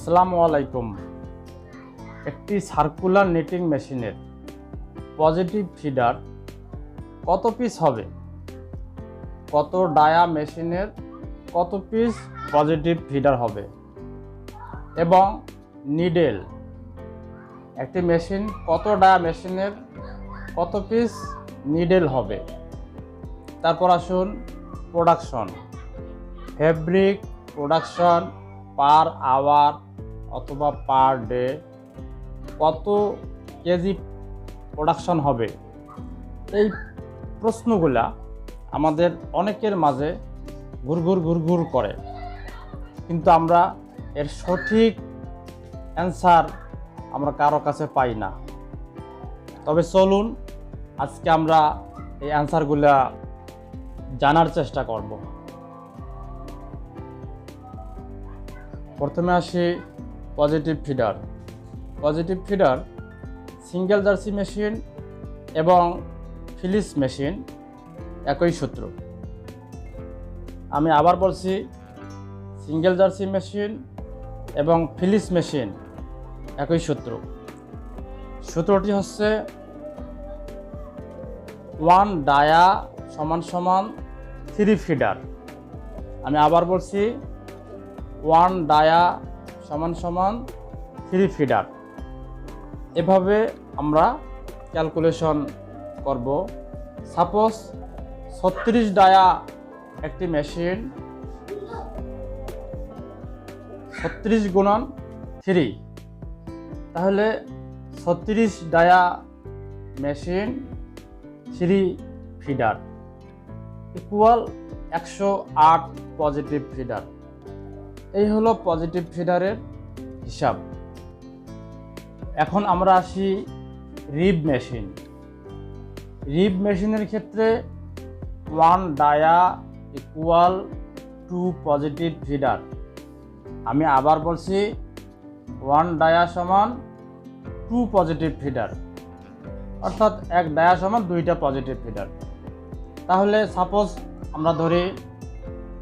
আসসালামু আলাইকুম। একটি সার্কুলার নিটিং মেশিনের পজিটিভ ফিডার কত পিস হবে, কত ডায়া মেশিনের কত পিস পজিটিভ ফিডার হবে এবং নিডেল একটি মেশিন কত ডায়া মেশিনের কত পিস নিডেল হবে। তারপর আসুন production, fabric production per hour অথবা পার ডে কত কেজি প্রোডাকশন হবে। এই প্রশ্নগুলা আমাদের অনেকের মাঝে ঘুরঘুর করে, কিন্তু আমরা এর সঠিক অ্যান্সার আমরা কারো কাছে পাই না। তবে চলুন আজকে আমরা এই অ্যান্সারগুলা জানার চেষ্টা করব। প্রথমে আসি positive feeder. Positive feeder single jersey machine এবং ফিলিস মেশিন একই সূত্র। আমি আবার বলছি, সিঙ্গেল জার্সি মেশিন এবং ফিলিস মেশিন একই সূত্র। সূত্রটি হচ্ছে 1 ডায়া = 3 ফিডার। আমি আবার বলছি, 1 ডায়া = 3 ফিডার। এভাবে আমরা ক্যালকুলেশন করব। সাপোজ 36 ডায়া একটি মেশিন, 36 × 3, তাহলে 36 dia machine 3 feeder equal 108 positive feeder. এই হলো পজিটিভ ফিডারের হিসাব। এখন আমরা আসি রিব মেশিন। রিব মেশিনের ক্ষেত্রে 1 ডায়া ইকুয়াল 2 পজিটিভ ফিডার। আমি আবার বলছি, 1 ডায়া = 2 পজিটিভ ফিডার, অর্থাৎ 1 ডায়া = 2টা পজিটিভ ফিডার। তাহলে সাপোজ আমরা ধরি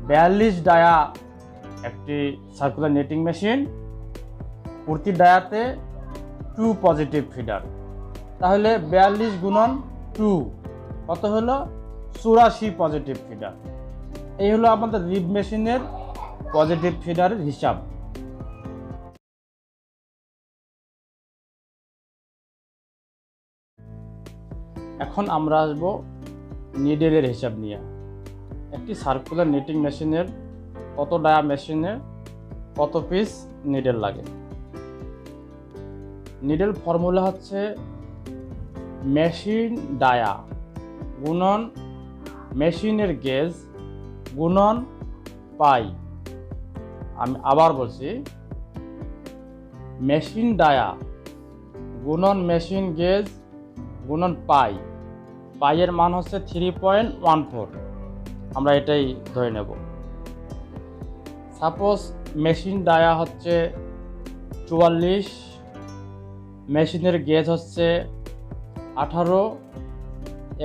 42 ডায়া একটি সার্কুলার নিটিং মেশিন, প্রতি ডায়াতে 2 পজিটিভ ফিডার। তাহলে 42 × 2 কত হলো? 84 পজিটিভ ফিডার। এই হলো আমাদের রিব মেশিনের পজিটিভ ফিডারের হিসাব। এখন আমরা আসব নিডেলের হিসাব নিয়ে। একটি সার্কুলার নিটিং মেশিনের কত ডায়া মেশিনে কত পিস নিডেল লাগে। নিডেল ফর্মুলা হচ্ছে মেশিন ডায়া গুণন মেশিনের গেজ গুণন পাই। আমি আবার বলছি, মেশিন ডায়া গুণন মেশিন গেজ গুণন পাই। পাইয়ের মান হচ্ছে 3.14। আমরা এটাই ধরে নেব। সাপোজ মেশিন ডায়া হচ্ছে 44, মেশিনের গেজ হচ্ছে 18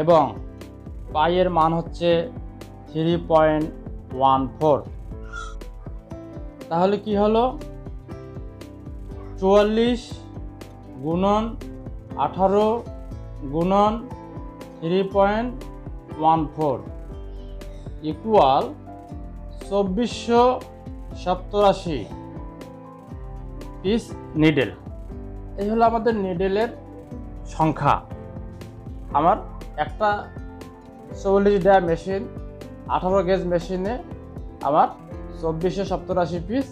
এবং পাইয়ের মান হচ্ছে 3.14। তাহলে কি হলো? 44 × 18 × 3.14 ইকুয়াল 2487 পিস নিডেল। এই হলো আমাদের নিডেলের সংখ্যা। আমার একটা 44 ডায়া মেশিন 18 গেজ মেশিনে আমার 2487 পিস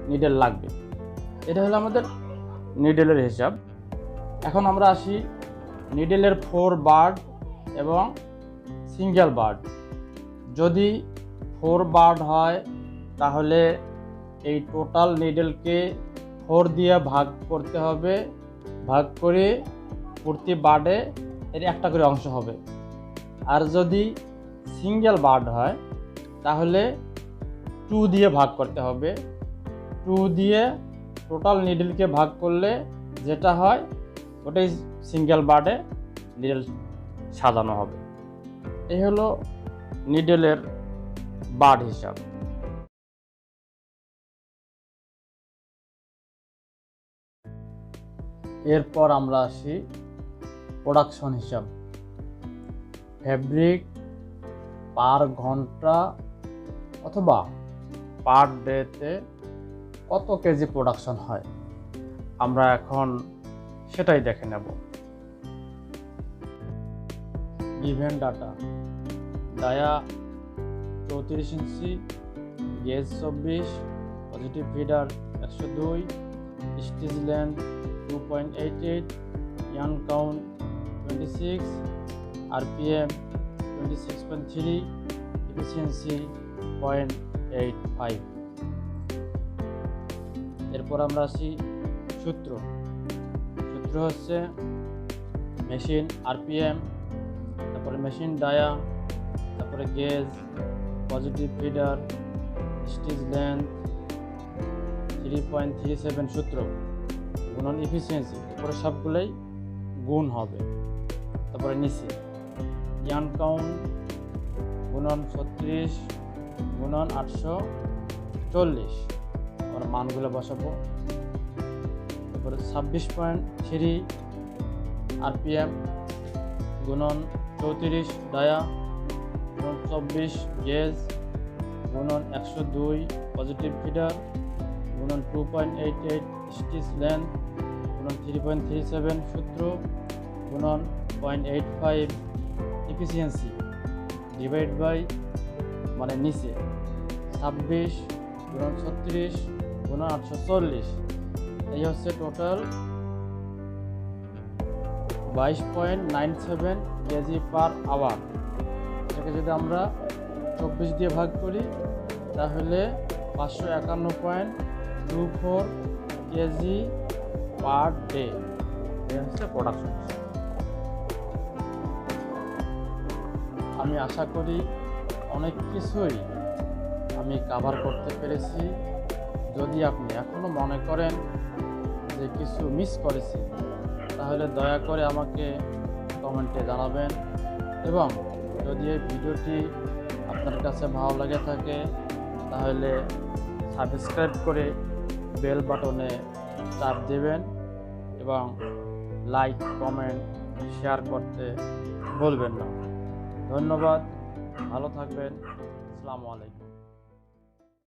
নিডেল লাগবে। এটা হলো আমাদের নিডেলের হিসাব। এখন আমরা আসি নিডেলের 4 বার্ড এবং সিঙ্গেল বার্ড। যদি 4 বার্ড হয় তাহলে এই টোটাল নিডেলকে 4 দিয়ে ভাগ করতে হবে। ভাগ করে প্রতি বার্ডে এর একটা করে অংশ হবে। আর যদি সিঙ্গেল বার্ড হয় তাহলে 2 দিয়ে ভাগ করতে হবে। 2 দিয়ে টোটাল নিডেলকে ভাগ করলে যেটা হয় ওটাই সিঙ্গেল বার্ডে নিডেল সাজানো হবে। এই হলো নিডেলের বার্ড হিসাব। এরপর আমরা আসি প্রোডাকশন হিসাব। ফেব্রিক পার ঘন্টা অথবা পার ডেতে কত কেজি প্রোডাকশন হয়, আমরা এখন সেটাই দেখে নেব। গিভেন ডাটা: ডায়া 34 ইঞ্চি, gauge 24, positive feeder 102, stitch length 2.88, yarn count 26, RPM 26.3, efficiency 0.85। এরপর আমরা আসি সূত্র হচ্ছে মেশিন আরপিএম, তারপরে মেশিন ডায়া, তারপরে gauge, positive feeder, stitch length 3.37 সূত্র গুণন এফিসিয়েন্সি, এরপরে সবগুলোই গুণ হবে। তারপরে নিচে ইয়ার্ন কাউন্ট গুণন 36 গুণন 840, আমরা মানগুলো বসাবো। তারপরে 26.3 আরপিএম গুণন 34 ডায়া গুণন 24 গেজ গুণন 102 পজিটিভ ফিডার গুণন 2.88 স্টিচ লেন্থ গুণন 3.37 সূত্র গুণন 0.85 এফিসিয়েন্সি ডিভাইড বাই মানে নিচে 26 গুণন 36 গুণন 840, এই হচ্ছে টোটাল 22.97 কেজি পার আওয়ার। এটাকে যদি আমরা 24 দিয়ে ভাগ করি তাহলে 551.24 কেজি পার ডে, এই হচ্ছে প্রোডাকশন। আমি আশা করি অনেক কিছুই আমি কভার করতে পেরেছি। যদি আপনি এখনও মনে করেন যে কিছু মিস করেছি, তাহলে দয়া করে আমাকে কমেন্টে জানাবেন, এবং যদি এই ভিডিওটি আপনার কাছে ভালো লাগে থাকে তাহলে সাবস্ক্রাইব করে বেল বাটনে চাপ দেবেন এবং লাইক কমেন্ট শেয়ার করতে ভুলবেন না। ধন্যবাদ, ভালো থাকবেন। আসসালামু আলাইকুম।